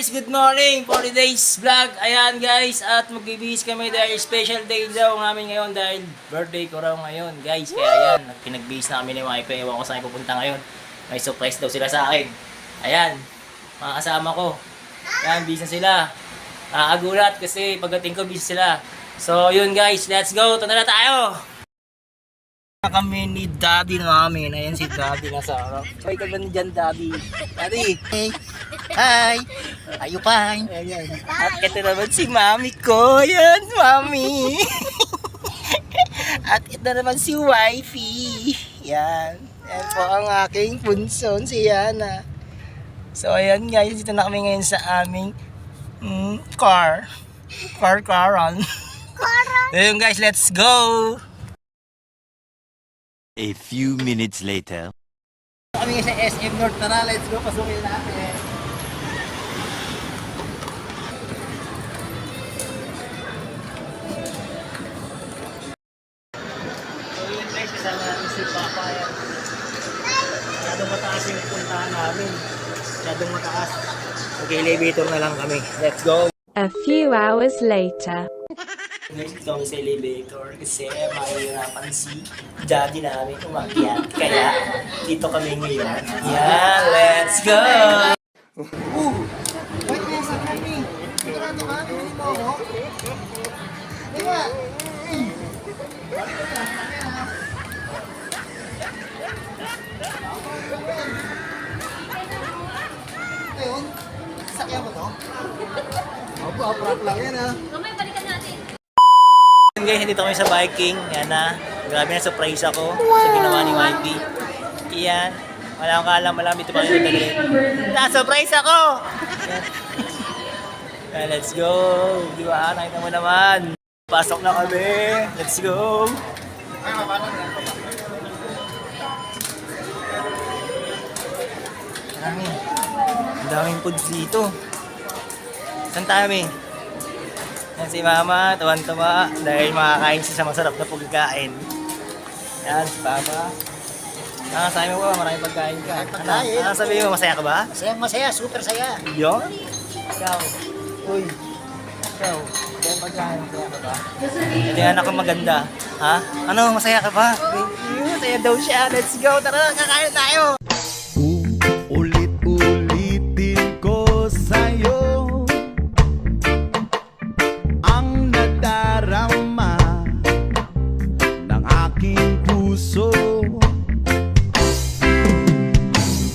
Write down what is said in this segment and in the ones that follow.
guys, good morning for today's vlog. Ayan guys, at magbibihis kami dahil special day daw namin ngayon dahil birthday ko raw ngayon guys. Kaya ayan, pinagbihis na kami ni wife. Ewan ko saan pupunta ngayon. May surprise daw sila sa akin. Ayan, mga kasama ko. Ayan, busy na sila. Nakakagulat kasi pagdating ko busy sila. So yun guys, let's go. Tanda na tayo. Kami ni daddy namin. Ayan si daddy nasa harap. Ay, ka ba dyan daddy? Daddy! Hey. Hi! Are you fine? Ayan. At ito naman si mami ko. Ayan, mami. At ito naman si wifey. Ayan. Ayan po ang aking punson, si Yana. So, ayan guys. Dito na kami ngayon sa aming car. Caran. Ayan guys, let's go! A few minutes later. Kami ngayon sa SM North. Tara, let's go. Pasukin natin. So yun guys, kasama natin si Papa. Masyadong mataas yung puntahan namin. Masyadong mataas. Mag-elevator na lang kami. Let's go! A few hours later. Guys, dito kami sa elevator kasi mahihirapan si daddy namin umakyat. Kaya dito kami ngayon. Yeah, let's go! Wait, nasa kami. Sigurado ka? Hindi mo ako? Di ba? Ayun. Sakyan mo to? Opo, prank lang yan ha. Guys, dito kami sa biking. Yan na. Grabe na surprise ako sa ginawa ni Wifey. Iyan. Wala akong kaalam. Alam dito pa rin dali. Na-surprise ako! Yan, let's go! Di ba? Nakita mo naman. Pasok na kami. Let's go! Marami. Ang daming foods dito. Saan tayo, Mi? Yan si Mama, tuwan-tuwa dahil makakain siya sa masarap na pagkain. Yan, si Papa. Sabi mo ba, maraming pagkain ka. Ano sabihin mo, masaya ka ba? Masaya, super saya. Yun? Ikaw. Uy. Ikaw. Kaya pagkain, masaya ka ba? Ito yung anak ko maganda. Ha? Ano, masaya ka ba? Masaya daw siya. Let's go. Tara, kakain tayo. Ulit-ulitin ko sa'yo ang nadarama ng aking puso.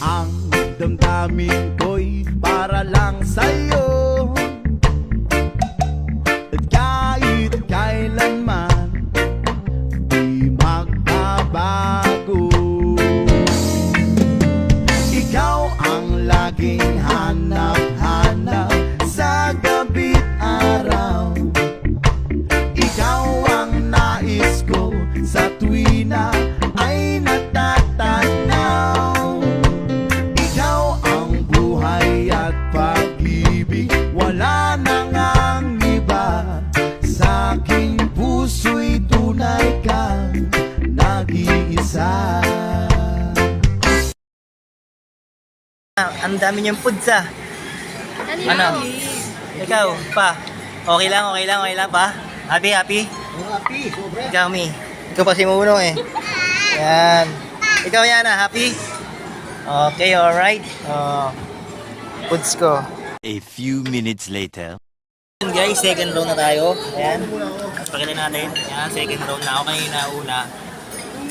Ang damdamin ko'y para lang sa'yo. At kahit kailanman di magbabago. Ikaw ang laging hanap-hanap sa gabi't araw. Ikaw ang nais ko sa tuwina ay natatanaw. Ikaw ang buhay at pag-ibig, wala nang ang iba. Sa aking puso'y tunay kang nag-iisa. Ang dami niyang foods ah. Ano? Ikaw, pa. Okay lang pa. Happy? Happy, sobra. Ikaw, Mi. Ikaw pa si Muno eh. Yan. Ikaw yan ah, happy? Okay, alright. Foods ko. A few minutes later. Guys, second round na tayo. Ayan. Pakita natin. Ayan, second round na ako kanina una.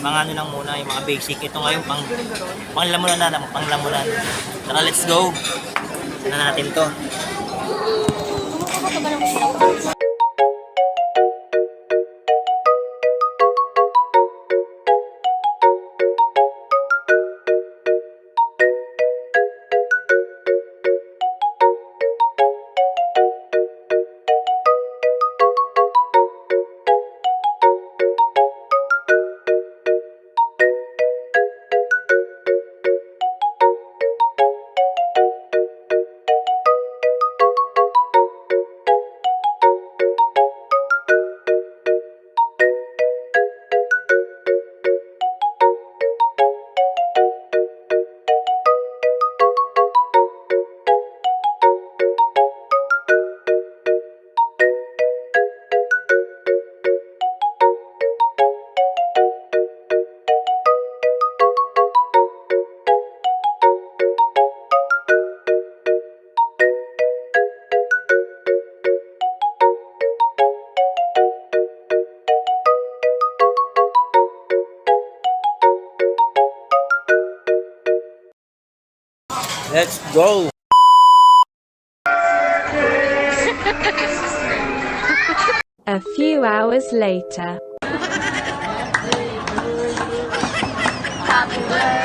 Mga ano lang muna, yung mga basic. Ito ngayon, panglamunan na, panglamunan. Tara, let's go. Ano natin to? Let's go! A few hours later. Happy birthday